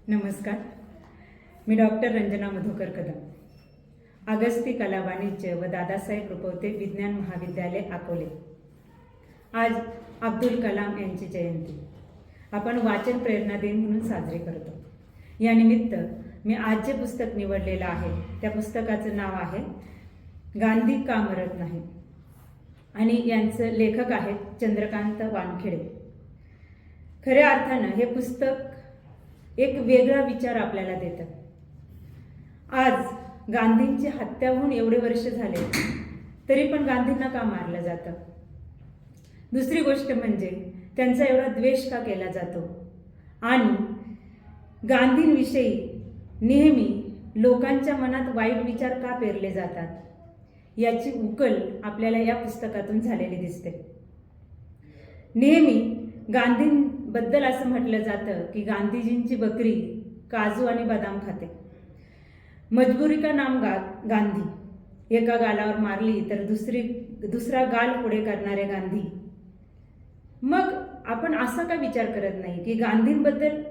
नमस्कार. मी डॉक्टर रंजना मधुकर कदम, अगस्ती कला वाणिज्य व दादासाहेब रुपवते विज्ञान महाविद्यालय अकोले. आज अब्दुल कलाम यांची जयंती आपण वाचन प्रेरणा दिन म्हणून साजरी करतो. या निमित्त मी आज जे पुस्तक निवडलेलं आहे त्या पुस्तकाचं नाव आहे गांधी का मरत नाही आणि यांचं लेखक आहेत चंद्रकांत वानखेडे. खऱ्या अर्थानं हे पुस्तक एक वेगळा विचार आपल्याला देतं. आज गांधींची हत्या होऊन एवढे वर्ष झाले तरी पण गांधींना का मारलं जातं? दुसरी गोष्ट म्हणजे त्यांचा एवढा द्वेष का केला जातो आणि गांधींविषयी नेहमी लोकांच्या मनात वाईट विचार का पेरले जातात, याची उकल आपल्याला या पुस्तकातून झालेली दिसते. नेहमी गांधींबद्दल असं म्हटलं जातं की गांधीजींची बकरी काजू आणि बदाम खाते. मजबुरी का नाम गांधी, एका गालावर मारली तर दुसरा गाल पुढे करणारे गांधी. मग आपण असा का विचार करत नाही की गांधींबद्दल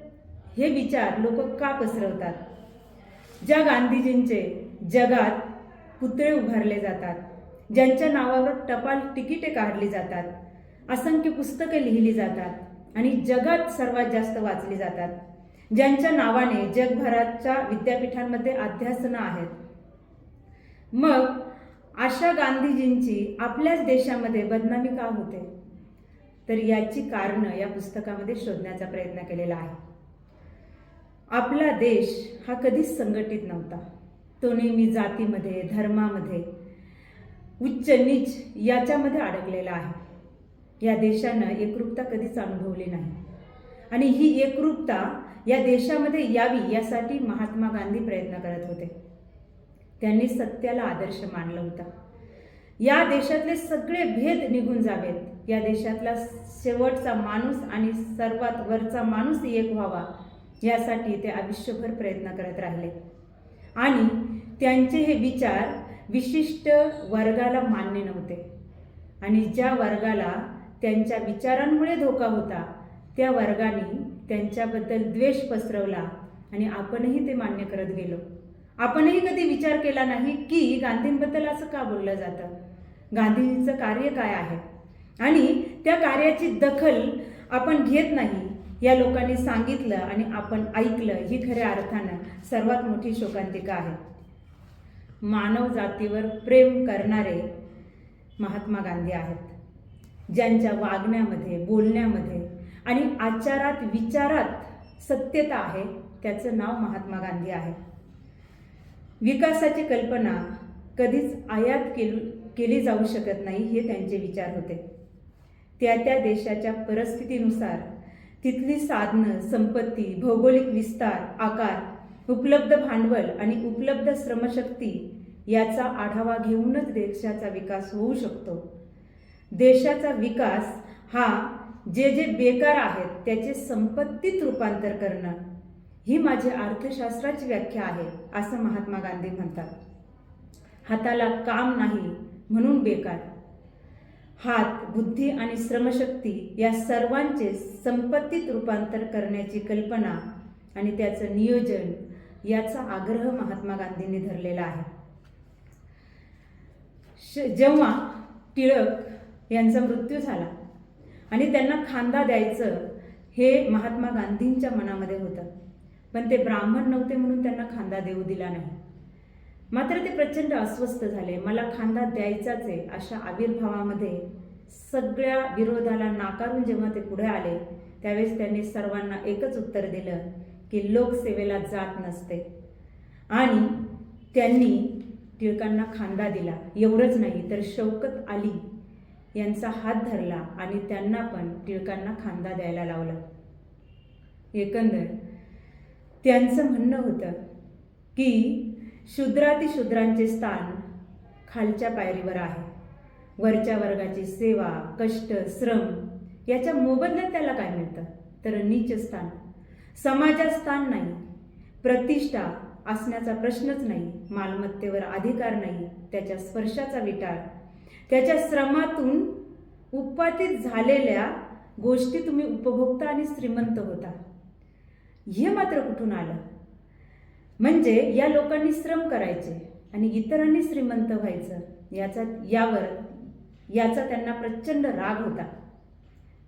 हे विचार लोक का पसरवतात? ज्या गांधीजींचे जगात पुतळे उभारले जातात, ज्यांच्या नावावर टपाल तिकिटे काढली जातात, असंख्य पुस्तकं लिहिली जातात आणि जगात सर्वात जास्त वाचली जातात, ज्यांच्या नावाने जगभराच्या विद्यापीठांमध्ये अध्यासनं आहेत, मग अशा गांधीजींची आपल्याच देशामध्ये बदनामी का होते? तर याची कारणं या पुस्तकामध्ये शोधण्याचा प्रयत्न केलेला आहे. आपला देश हा कधीच संघटित नव्हता. तो नेहमी जातीमध्ये, धर्मामध्ये, उच्च नीच याच्यामध्ये अडकलेला आहे. या देशानं एकरूपता कधीच अनुभवली नाही आणि ही एकरूपता या देशामध्ये यावी यासाठी महात्मा गांधी प्रयत्न करत होते. त्यांनी सत्याला आदर्श मानला होता. या देशातले सगळे भेद निघून जावेत, या देशातला शेवटचा माणूस आणि सर्वात वरचा माणूस एक व्हावा, यासाठी ते आयुष्यभर प्रयत्न करत राहिले आणि त्यांचे हे विचार विशिष्ट वर्गाला मान्य नव्हते आणि ज्या वर्गाला त्यांच्या विचारांमुळे धोका होता त्या वर्गाने त्यांच्याबद्दल द्वेष पसरवला आणि आपणही ते मान्य करत गेलो. आपणही कधी विचार केला नाही की गांधींबद्दल असं का बोललं जातं, गांधींचं कार्य काय आहे आणि त्या कार्याची दखल आपण घेत नाही. या लोकांनी सांगितलं आणि आपण ऐकलं, ही खऱ्या अर्थानं सर्वात मोठी शोकांतिका आहे. मानव जातीवर प्रेम करणारे महात्मा गांधी आहेत, ज्यांच्या वागण्यामध्ये, बोलण्यामध्ये आणि आचारात विचारात सत्यता आहे, त्याचं नाव महात्मा गांधी आहे. विकासाची कल्पना कधीच आयात केली जाऊ शकत नाही, हे त्यांचे विचार होते. त्या देशाच्या परिस्थितीनुसार तिथली साधनं, संपत्ती, भौगोलिक विस्तार, आकार, उपलब्ध भांडवल आणि उपलब्ध श्रमशक्ती याचा आढावा घेऊनच देशाचा विकास होऊ शकतो. देशाचा विकास हा जे बेकार आहेत त्याचे संपत्तीत रूपांतर करणं, ही माझी अर्थशास्त्राची व्याख्या आहे, असं महात्मा गांधी म्हणतात. हाताला काम नाही म्हणून बेकार. हात, बुद्धी आणि श्रमशक्ती या सर्वांचे संपत्तीत रूपांतर करण्याची कल्पना आणि त्याचं नियोजन याचा आग्रह महात्मा गांधींनी धरलेला आहे. जेव्हा टिळक यांचा मृत्यू झाला आणि त्यांना खांदा द्यायचं हे महात्मा गांधींच्या मनामध्ये होतं, पण ते ब्राह्मण नव्हते म्हणून त्यांना खांदा देऊ दिला नाही. मात्र ते प्रचंड अस्वस्थ झाले. मला खांदा द्यायचाच आहे अशा आविर्भावामध्ये सगळ्या विरोधाला नाकारून जेव्हा ते पुढे आले त्यावेळेस त्यांनी सर्वांना एकच उत्तर दिलं की लोकसेवेला जात नसते आणि त्यांनी टिळकांना खांदा दिला. एवढंच नाही तर शौकत अली यांचा हात धरला आणि त्यांना पण टिळकांना खांदा द्यायला लावलं. एकंदर त्यांचं म्हणणं होतं की शूद्रातिशूद्रांचे स्थान खालच्या पायरीवर आहे. वरच्या वर्गाची सेवा, कष्ट, श्रम याच्या मोबदल्यात त्याला काय मिळतं? तर नीच स्थान, समाजात स्थान नाही, प्रतिष्ठा असण्याचा प्रश्नच नाही, मालमत्तेवर अधिकार नाही, त्याच्या स्पर्शाचा विटाळ, त्याच्या श्रमातून उत्पादित झालेल्या गोष्टी तुम्ही उपभोगता आणि श्रीमंत होता. हे मात्र कुठून आलं? म्हणजे या लोकांनी श्रम करायचे आणि इतरांनी श्रीमंत व्हायचं याचा त्यांना प्रचंड राग होता.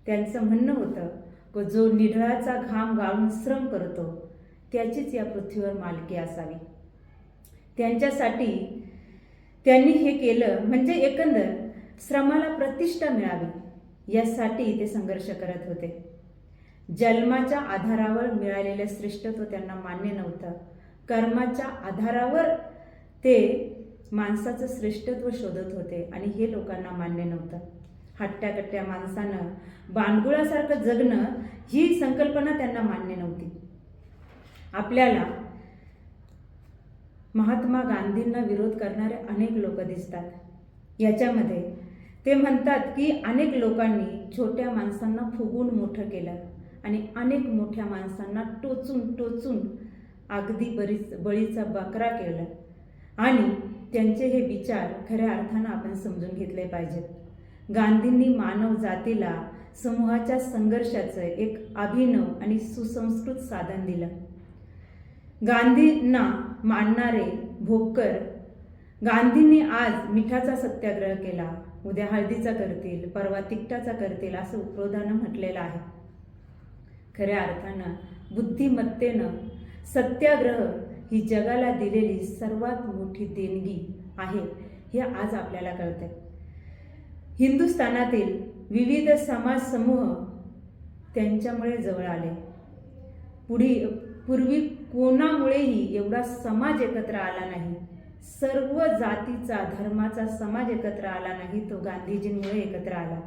त्यांचं म्हणणं होतं की जो निढळाचा घाम गाळून श्रम करतो त्याचीच या पृथ्वीवर मालकी असावी. त्यांच्यासाठी त्यांनी हे केलं म्हणजे एकंदर श्रमाला प्रतिष्ठा मिळावी यासाठी ते संघर्ष करत होते. जन्माच्या आधारावर मिळालेलं श्रेष्ठत्व त्यांना मान्य नव्हतं. कर्माच्या आधारावर ते माणसाचं श्रेष्ठत्व शोधत होते आणि हे लोकांना मान्य नव्हतं. हट्ट्याकट्ट्या माणसानं बांडगुळासारखं जगणं ही संकल्पना त्यांना मान्य नव्हती. आपल्याला महात्मा गांधींना विरोध करणारे अनेक लोक दिसतात. याच्यामध्ये ते म्हणतात की अनेक लोकांनी छोट्या माणसांना फुगून मोठं केलं आणि अनेक मोठ्या माणसांना टोचून टोचून अगदी बळीचा बकरा केला आणि त्यांचे हे विचार खऱ्या अर्थानं आपण समजून घेतले पाहिजेत. गांधींनी मानव जातीला समूहाच्या संघर्षाचं एक अभिनव आणि सुसंस्कृत साधन दिलं. गांधींना मानणारे भोकर गांधींनी आज मिठाचा सत्याग्रह केला, उद्या हळदीचा करतील, परवा तिखटाचा करतील असं उपरोधानं म्हटलेलं आहे. खऱ्या अर्थानं बुद्धिमत्तेनं सत्याग्रह ही जगाला दिलेली सर्वात मोठी देणगी आहे हे आज आपल्याला कळतंय. हिंदुस्थानातील विविध समाज समूह त्यांच्यामुळे जवळ आले. पूर्वी कोणामुळेही एवढा समाज एकत्र आला नाही. सर्व जातीचा धर्माचा समाज एकत्र आला नाही, तो गांधीजींमुळे एकत्र आला.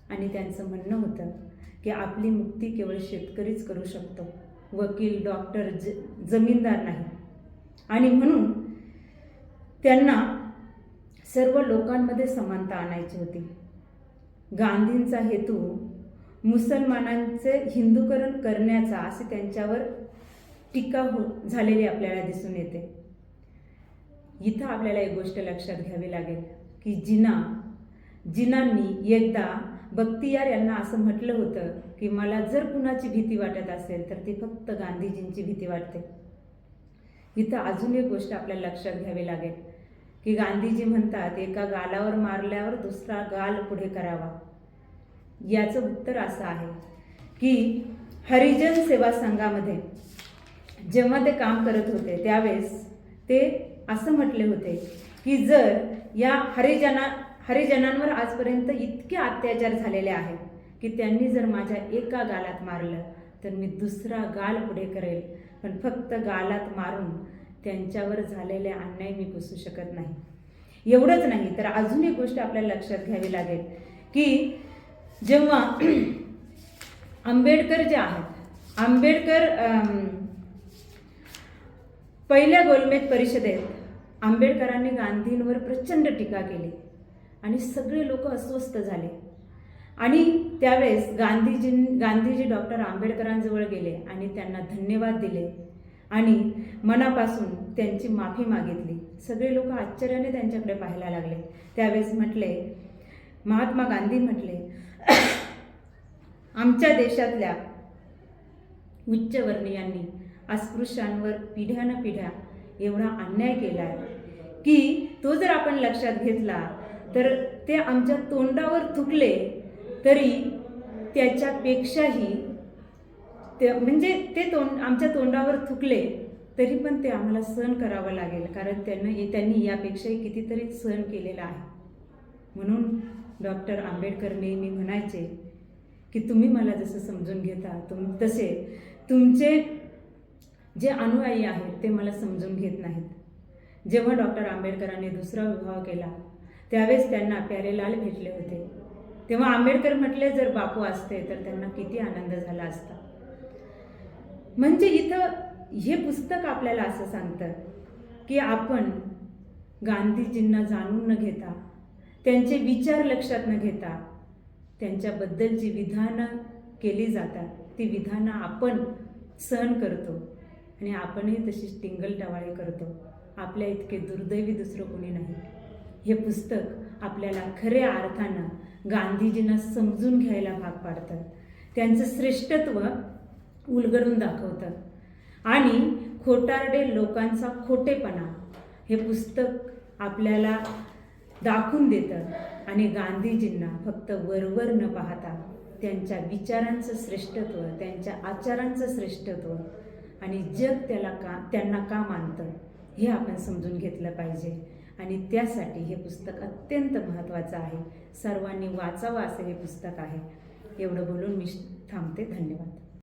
आणि त्यांचं म्हणणं होतं की आपली मुक्ती केवळ शेतकरीच करू शकतो, वकील, डॉक्टर, जमीनदार नाही. आणि म्हणून त्यांना सर्व लोकांमध्ये समानता आणायची होती. गांधींचा हेतू मुसलमानांचे हिंदूकरण करण्याचा असे त्यांच्यावर टीका झालेली आपल्याला दिसून येते. इथं आपल्याला एक गोष्ट लक्षात घ्यावी लागेल की जिनांनी एकदा बख्तियार यांना असं म्हटलं होतं की मला जर कुणाची भीती वाटत असेल तर ती फक्त गांधीजींची भीती वाटते. इथं अजून एक गोष्ट आपल्याला लक्षात घ्यावी लागेल की गांधीजी म्हणतात एका गालावर मारल्यावर दुसरा गाल पुढे करावा. याचं उत्तर असं आहे की हरिजन सेवा संघामध्ये जेव्हा ते काम करत होते त्यावेळेस ते असं म्हटले होते की जर या हरिजनांवर आजपर्यंत इतके अत्याचार झालेले आहेत की त्यांनी जर माझ्या एका गालात मारलं तर मी दुसरा गाल पुढे करेल, पण फक्त गालात मारून त्यांच्यावर झालेले अन्याय मी पुसू शकत नाही. एवढंच नाही तर अजून एक गोष्ट आपल्याला लक्षात घ्यावी लागेल की जेव्हा आंबेडकर जे आहेत, आंबेडकर पहिल्या गोलमेज परिषदेत आंबेडकरांनी गांधींवर प्रचंड टीका केली आणि सगळे लोक अस्वस्थ झाले. आणि त्यावेळेस गांधीजी डॉक्टर आंबेडकरांजवळ गेले आणि त्यांना धन्यवाद दिले आणि मनापासून त्यांची माफी मागितली. सगळे लोक आश्चर्याने त्यांच्याकडे पाहायला लागले. त्यावेळेस महात्मा गांधी म्हटले आमच्या देशातल्या उच्चवर्णीयांनी अस्पृश्यांवर पिढ्यानपिढ्या एवढा अन्याय केला आहे की तो जर आपण लक्षात घेतला तर ते आमच्या तोंडावर थुकले तरी त्याच्यापेक्षाही आमच्या तोंडावर थुकले तरी पण ते आम्हाला सहन करावं लागेल, कारण त्यांनी यापेक्षाही कितीतरी सहन केलेला आहे. म्हणून डॉक्टर आंबेडकर नेहमी म्हणायचे की तुम्ही मला जसं समजून घेता तसे तुमचे जे अनुयायी आहेत ते मला समजून घेत नाहीत. जेव्हा डॉक्टर आंबेडकरांनी दुसरा विवाह केला त्यावेळेस त्यांना प्यारेलाल भेटले होते. तेव्हा आंबेडकर म्हटले जर बापू असते तर त्यांना किती आनंद झाला असता. म्हणजे इथं हे पुस्तक आपल्याला असं सांगतं की आपण गांधीजींना जाणून न घेता, त्यांचे विचार लक्षात न घेता, त्यांच्याबद्दलची विधानं केली जातात ती विधानं आपण सहन करतो आणि आपणही तशीच टिंगलटवाळी करतो. आपल्या इतके दुर्दैवी दुसरं कोणी नाही. हे पुस्तक आपल्याला खऱ्या अर्थानं गांधीजींना समजून घ्यायला भाग पाडतं. त्यांचं श्रेष्ठत्व उलगडून दाखवतं. आणि खोटारडे लोकांचा खोटेपणा हे पुस्तक आपल्याला दाखवून देतं. आणि गांधीजींना फक्त वरवर न पाहता त्यांच्या विचारांचं श्रेष्ठत्व, त्यांच्या आचारांचं श्रेष्ठत्व आणि जग त्यांना का मानतं हे आपण समजून घेतलं पाहिजे. आणि त्यासाठी हे पुस्तक अत्यंत महत्त्वाचं आहे. सर्वांनी वाचावं असं हे पुस्तक आहे. एवढं बोलून मी थांबते. धन्यवाद.